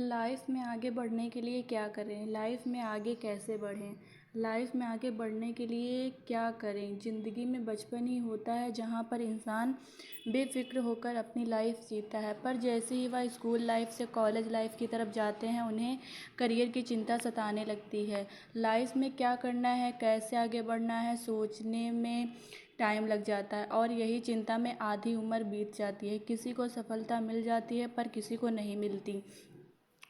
Life में आगे बढ़ने के लिए क्या करें? लाइफ में आगे कैसे बढ़ें? लाइफ में आगे बढ़ने के लिए क्या करें? ज़िंदगी में बचपन ही होता है जहाँ पर इंसान बेफ़िक्र होकर अपनी लाइफ जीता है, पर जैसे ही वह स्कूल लाइफ से कॉलेज लाइफ की तरफ जाते हैं उन्हें करियर की चिंता सताने लगती है। लाइफ में क्या करना है, कैसे आगे बढ़ना है, सोचने में टाइम लग जाता है और यही चिंता में आधी उम्र बीत जाती है। किसी को सफलता मिल जाती है पर किसी को नहीं मिलती।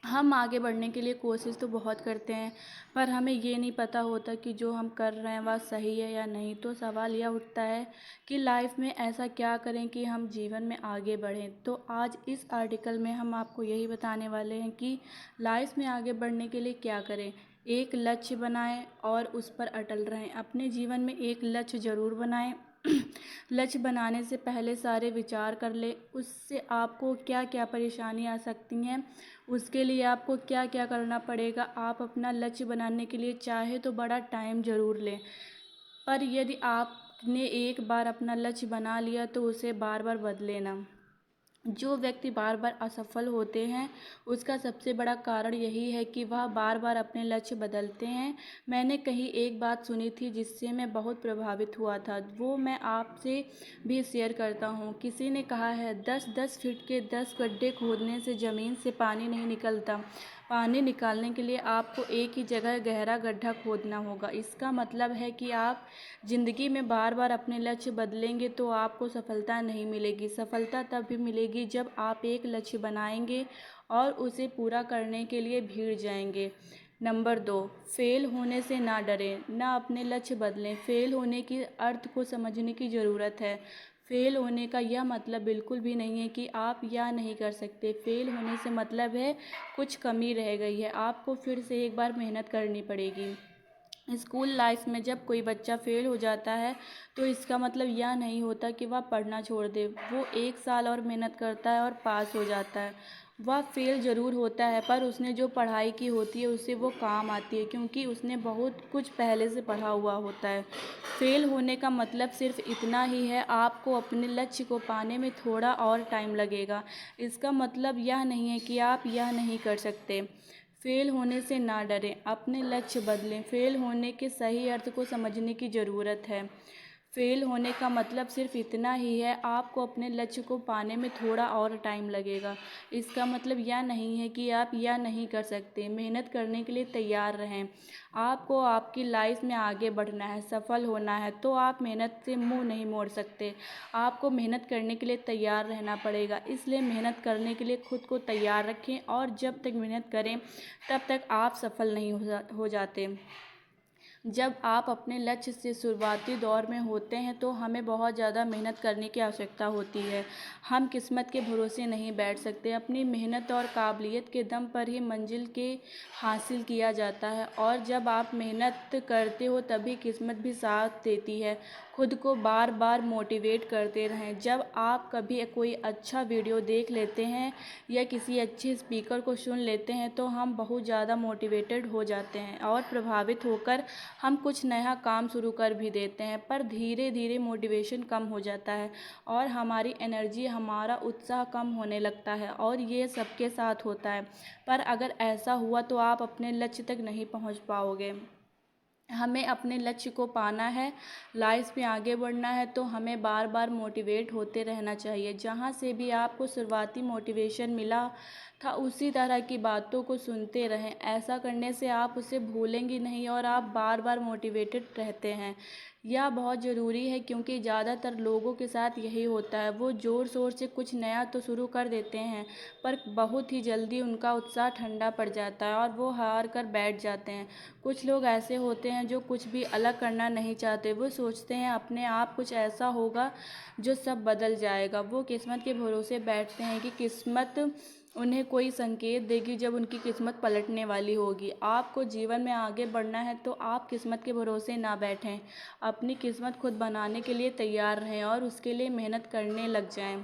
हम आगे बढ़ने के लिए कोशिश तो बहुत करते हैं, पर हमें ये नहीं पता होता कि जो हम कर रहे हैं वह सही है या नहीं। तो सवाल यह उठता है कि लाइफ में ऐसा क्या करें कि हम जीवन में आगे बढ़ें। तो आज इस आर्टिकल में हम आपको यही बताने वाले हैं कि लाइफ में आगे बढ़ने के लिए क्या करें। एक लक्ष्य बनाएं और उस पर अटल रहें। अपने जीवन में एक लक्ष्य ज़रूर बनाएं। लक्ष्य बनाने से पहले सारे विचार कर ले उससे आपको क्या क्या परेशानी आ सकती हैं, उसके लिए आपको क्या क्या करना पड़ेगा। आप अपना लक्ष्य बनाने के लिए चाहे तो बड़ा टाइम ज़रूर लें, पर यदि आपने एक बार अपना लक्ष्य बना लिया तो उसे बार बार बदले ना। जो व्यक्ति बार बार असफल होते हैं उसका सबसे बड़ा कारण यही है कि वह बार बार अपने लक्ष्य बदलते हैं। मैंने कहीं एक बात सुनी थी जिससे मैं बहुत प्रभावित हुआ था, वो मैं आपसे भी शेयर करता हूँ। किसी ने कहा है 10-10 फीट के 10 गड्ढे खोदने से ज़मीन से पानी नहीं निकलता। पानी निकालने के लिए आपको एक ही जगह गहरा गड्ढा खोदना होगा। इसका मतलब है कि आप ज़िंदगी में बार बार अपने लक्ष्य बदलेंगे तो आपको सफलता नहीं मिलेगी। सफलता तब भी मिलेगी जब आप एक लक्ष्य बनाएंगे और उसे पूरा करने के लिए भीड़ जाएंगे। नंबर 2, फेल होने से ना डरें, ना अपने लक्ष्य बदलें। फेल होने की अर्थ को समझने की ज़रूरत है। फेल होने का यह मतलब बिल्कुल भी नहीं है कि आप यह नहीं कर सकते। फेल होने से मतलब है कुछ कमी रह गई है, आपको फिर से एक बार मेहनत करनी पड़ेगी। स्कूल लाइफ में जब कोई बच्चा फेल हो जाता है तो इसका मतलब यह नहीं होता कि वह पढ़ना छोड़ दे। वो 1 साल और मेहनत करता है और पास हो जाता है। वह फेल ज़रूर होता है पर उसने जो पढ़ाई की होती है उससे वो काम आती है, क्योंकि उसने बहुत कुछ पहले से पढ़ा हुआ होता है। फेल होने का मतलब सिर्फ इतना ही है, आपको अपने लक्ष्य को पाने में थोड़ा और टाइम लगेगा। इसका मतलब यह नहीं है कि आप यह नहीं कर सकते। फेल होने से ना डरें, अपने लक्ष्य बदलें। फेल होने के सही अर्थ को समझने की ज़रूरत है। फेल होने का मतलब सिर्फ इतना ही है, आपको अपने लक्ष्य को पाने में थोड़ा और टाइम लगेगा। इसका मतलब यह नहीं है कि आप यह नहीं कर सकते। मेहनत करने के लिए तैयार रहें। आपको आपकी लाइफ में आगे बढ़ना है, सफल होना है, तो आप मेहनत से मुंह नहीं मोड़ सकते। आपको मेहनत करने के लिए तैयार रहना पड़ेगा। इसलिए मेहनत करने के लिए खुद को तैयार रखें और जब तक मेहनत करें तब तक आप सफल नहीं हो जाते। जब आप अपने लक्ष्य से शुरुआती दौर में होते हैं तो हमें बहुत ज़्यादा मेहनत करने की आवश्यकता होती है। हम किस्मत के भरोसे नहीं बैठ सकते। अपनी मेहनत और काबिलियत के दम पर ही मंजिल के हासिल किया जाता है, और जब आप मेहनत करते हो तभी किस्मत भी साथ देती है। खुद को बार बार मोटिवेट करते रहें। जब आप कभी कोई अच्छा वीडियो देख लेते हैं या किसी अच्छे स्पीकर को सुन लेते हैं तो हम बहुत ज़्यादा मोटिवेटेड हो जाते हैं और प्रभावित होकर हम कुछ नया काम शुरू कर भी देते हैं, पर धीरे धीरे मोटिवेशन कम हो जाता है और हमारी एनर्जी, हमारा उत्साह कम होने लगता है, और ये सबके साथ होता है। पर अगर ऐसा हुआ तो आप अपने लक्ष्य तक नहीं पहुंच पाओगे। हमें अपने लक्ष्य को पाना है, लाइफ में आगे बढ़ना है, तो हमें बार बार मोटिवेट होते रहना चाहिए। जहाँ से भी आपको शुरुआती मोटिवेशन मिला था उसी तरह की बातों को सुनते रहें। ऐसा करने से आप उसे भूलेंगे नहीं और आप बार बार मोटिवेटेड रहते हैं। यह बहुत ज़रूरी है क्योंकि ज़्यादातर लोगों के साथ यही होता है। वो ज़ोर शोर से कुछ नया तो शुरू कर देते हैं पर बहुत ही जल्दी उनका उत्साह ठंडा पड़ जाता है और वो हार कर बैठ जाते हैं। कुछ लोग ऐसे होते हैं जो कुछ भी अलग करना नहीं चाहते। वो सोचते हैं अपने आप कुछ ऐसा होगा जो सब बदल जाएगा। वो किस्मत के भरोसे बैठते हैं कि किस्मत उन्हें कोई संकेत देगी जब उनकी किस्मत पलटने वाली होगी। आपको जीवन में आगे बढ़ना है तो आप किस्मत के भरोसे ना बैठें। अपनी किस्मत खुद बनाने के लिए तैयार रहें और उसके लिए मेहनत करने लग जाएं।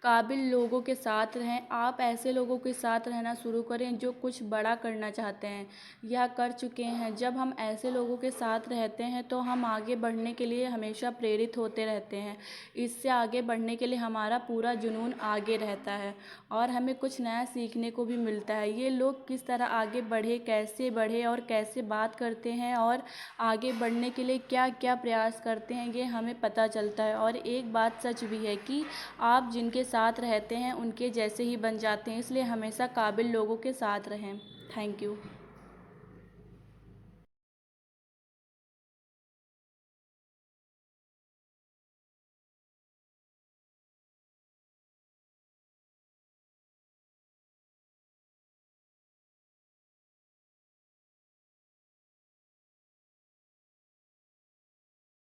काबिल लोगों के साथ रहें। आप ऐसे लोगों के साथ रहना शुरू करें जो कुछ बड़ा करना चाहते हैं या कर चुके हैं। जब हम ऐसे लोगों के साथ रहते हैं तो हम आगे बढ़ने के लिए हमेशा प्रेरित होते रहते हैं। इससे आगे बढ़ने के लिए हमारा पूरा जुनून आगे रहता है और हमें कुछ नया सीखने को भी मिलता है। ये लोग किस तरह आगे बढ़े और कैसे बात करते हैं और आगे बढ़ने के लिए क्या क्या प्रयास करते हैं, ये हमें पता चलता है। और एक बात सच भी है कि आप जिनके साथ रहते हैं उनके जैसे ही बन जाते हैं, इसलिए हमेशा काबिल लोगों के साथ रहें। Thank you.